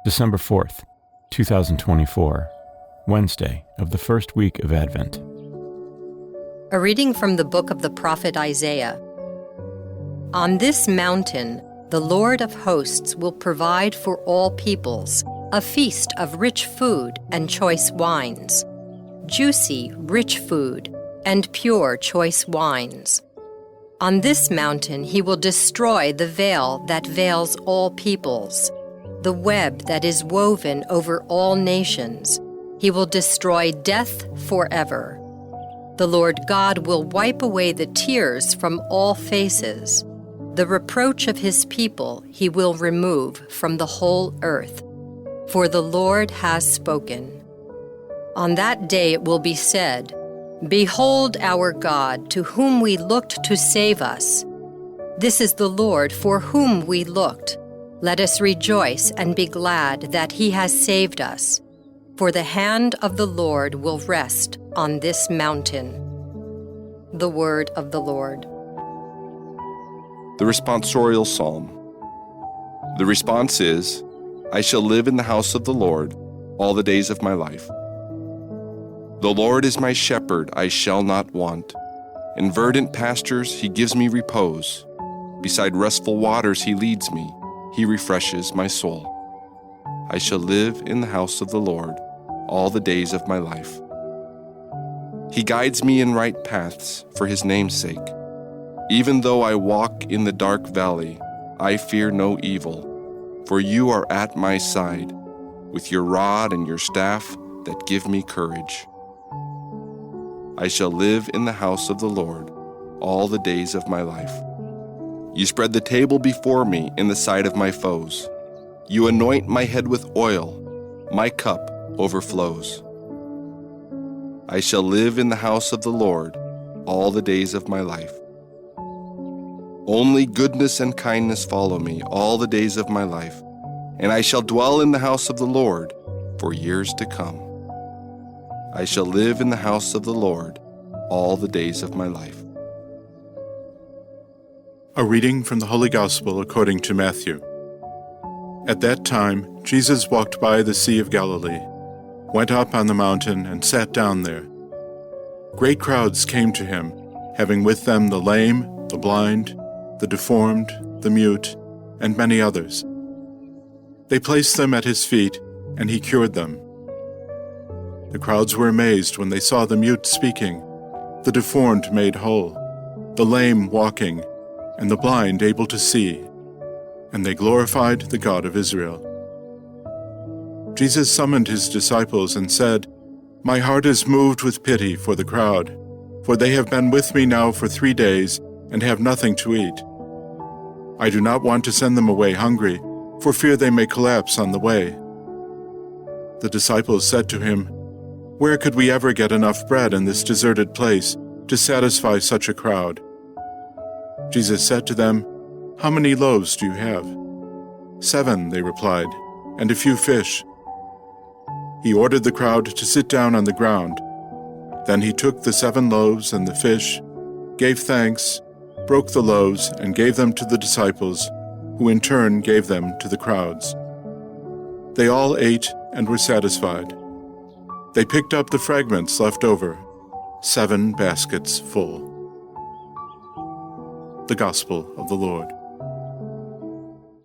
December 4th, 2024, Wednesday of the first week of Advent. A reading from the book of the prophet Isaiah. On this mountain, the Lord of hosts will provide for all peoples a feast of rich food and choice wines, juicy, rich food and pure choice wines. On this mountain he will destroy the veil that veils all peoples, the web that is woven over all nations. He will destroy death forever. The Lord God will wipe away the tears from all faces. The reproach of his people he will remove from the whole earth. For the Lord has spoken. On that day it will be said, "Behold our God, to whom we looked to save us. This is the Lord for whom we looked. Let us rejoice and be glad that he has saved us. For the hand of the Lord will rest on this mountain." The word of the Lord. The responsorial psalm. The response is, "I shall live in the house of the Lord all the days of my life. The Lord is my shepherd, I shall not want. In verdant pastures he gives me repose. Beside restful waters he leads me. He refreshes my soul. I shall live in the house of the Lord all the days of my life. He guides me in right paths for his name's sake. Even though I walk in the dark valley, I fear no evil, for you are at my side, with your rod and your staff that give me courage. I shall live in the house of the Lord all the days of my life. You spread the table before me in the sight of my foes. You anoint my head with oil, my cup overflows. I shall live in the house of the Lord all the days of my life. Only goodness and kindness follow me all the days of my life, and I shall dwell in the house of the Lord for years to come. I shall live in the house of the Lord all the days of my life. A reading from the Holy Gospel according to Matthew. At that time, Jesus walked by the Sea of Galilee, went up on the mountain, and sat down there. Great crowds came to him, having with them the lame, the blind, the deformed, the mute, and many others. They placed them at his feet, and he cured them. The crowds were amazed when they saw the mute speaking, the deformed made whole, the lame walking, and the blind able to see, and they glorified the God of Israel. Jesus summoned his disciples and said, "My heart is moved with pity for the crowd, for they have been with me now for 3 days and have nothing to eat. I do not want to send them away hungry, for fear they may collapse on the way." The disciples said to him, "Where could we ever get enough bread in this deserted place to satisfy such a crowd?" Jesus said to them, "How many loaves do you have?" 7, they replied, "and a few fish." He ordered the crowd to sit down on the ground. Then he took the 7 loaves and the fish, gave thanks, broke the loaves, and gave them to the disciples, who in turn gave them to the crowds. They all ate and were satisfied. They picked up the fragments left over, 7 baskets full. The Gospel of the Lord.